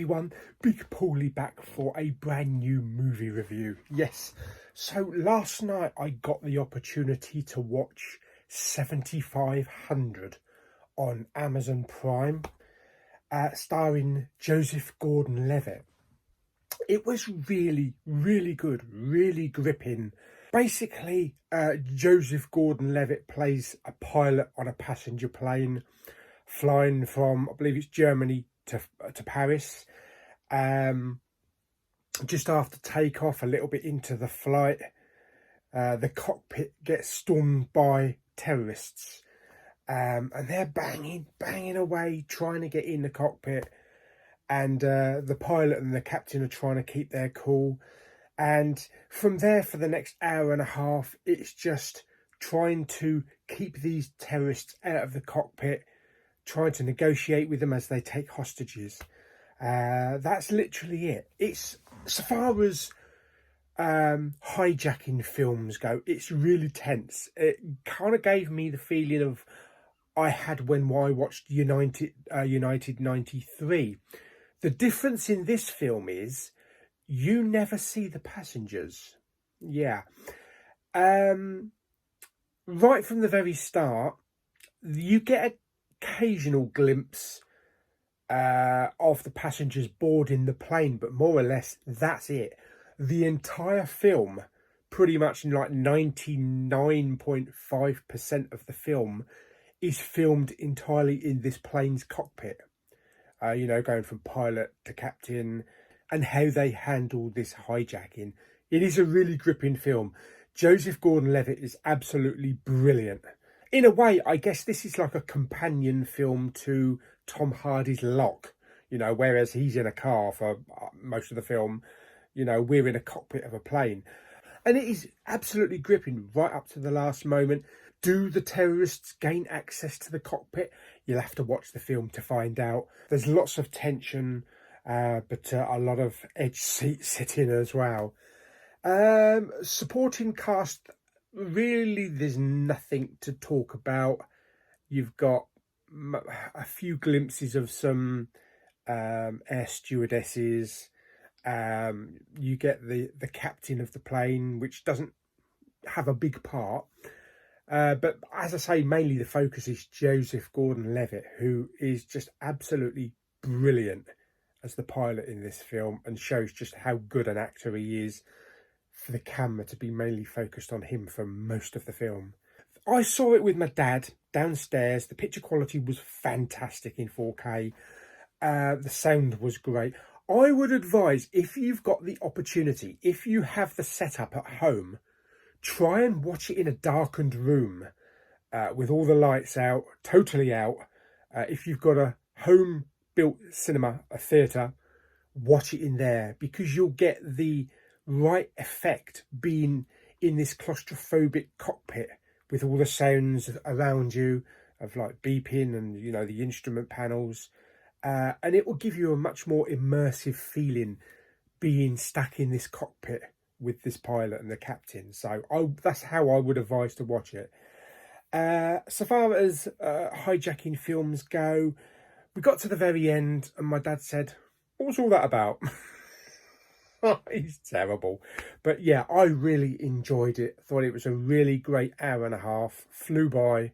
everyone, Big Pauly back for a brand new movie review. Yes, so last night I got the opportunity to watch 7500 on Amazon Prime, starring Joseph Gordon-Levitt. It was really, really good, really gripping. Basically, Joseph Gordon-Levitt plays a pilot on a passenger plane flying from, I believe it's Germany to Paris. Just after takeoff, a little bit into the flight, the cockpit gets stormed by terrorists, and they're banging away, trying to get in the cockpit. And the pilot and the captain are trying to keep their cool. And from there, for the next hour and a half, it's just trying to keep these terrorists out of the cockpit, trying to negotiate with them as they take hostages. That's literally it. It's, so far as hijacking films go, it's really tense. It kind of gave me the feeling of I had when I watched United 93. The difference in this film is you never see the passengers. Yeah. Right from the very start, you get an occasional glimpse of the passengers boarding the plane, but more or less that's it. The entire film, pretty much like 99.5% of the film, is filmed entirely in this plane's cockpit. Going from pilot to captain, and how they handle this hijacking. It is a really gripping film. Joseph Gordon-Levitt is absolutely brilliant. In a way, I guess this is like a companion film to Tom Hardy's Lock, whereas he's in a car for most of the film, we're in a cockpit of a plane. And it is absolutely gripping right up to the last moment. Do the terrorists gain access to the cockpit? You'll have to watch the film to find out. There's lots of tension, but a lot of edge seat sitting as well. Supporting cast, really there's nothing to talk about. You've got a few glimpses of some air stewardesses. You get the captain of the plane, which doesn't have a big part. But as I say, mainly the focus is Joseph Gordon-Levitt, who is just absolutely brilliant as the pilot in this film, and shows just how good an actor he is for the camera to be mainly focused on him for most of the film. I saw it with my dad downstairs. The picture quality was fantastic in 4K. The sound was great. I would advise, if you've got the opportunity, if you have the setup at home, try and watch it in a darkened room with all the lights out, totally out. If you've got a home-built cinema, a theatre, watch it in there, because you'll get the right effect being in this claustrophobic cockpit with all the sounds around you of like beeping and, the instrument panels. And it will give you a much more immersive feeling being stuck in this cockpit with this pilot and the captain. So that's how I would advise to watch it. So far as hijacking films go, we got to the very end and my dad said, "What was all that about?" He's terrible. But yeah, I really enjoyed it. Thought it was a really great hour and a half. Flew by.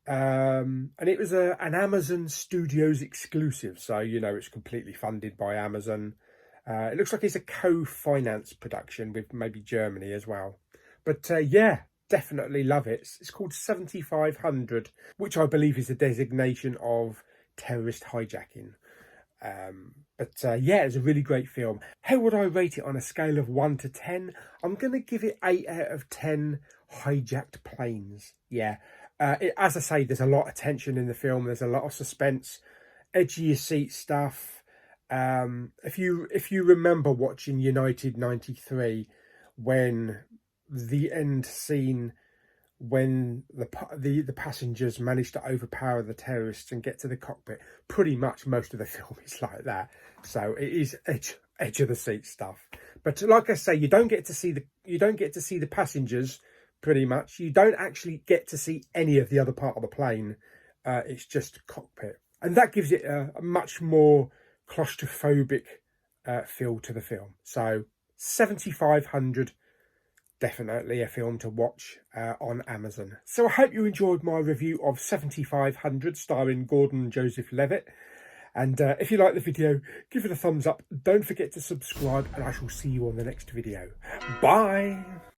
And it was an Amazon Studios exclusive. So, it's completely funded by Amazon. It looks like it's a co-finance production with maybe Germany as well. But yeah, definitely love it. It's called 7500, which I believe is a designation of terrorist hijacking. Yeah, it's a really great film. How would I rate it on a scale of 1 to 10? I'm going to give it 8 out of 10 hijacked planes. Yeah. As I say, there's a lot of tension in the film. There's a lot of suspense, edge of your seat stuff. If you remember watching United 93, when the end scene, when the passengers managed to overpower the terrorists and get to the cockpit, pretty much most of the film is like that. So it is edge of the seat stuff. But like I say, you don't get to see the passengers. Pretty much, you don't actually get to see any of the other part of the plane. It's just cockpit, and that gives it a much more claustrophobic feel to the film. So 7,500, definitely a film to watch on Amazon. So I hope you enjoyed my review of 7,500 starring Gordon-Joseph Levitt. And if you like the video, give it a thumbs up. Don't forget to subscribe, and I shall see you on the next video. Bye!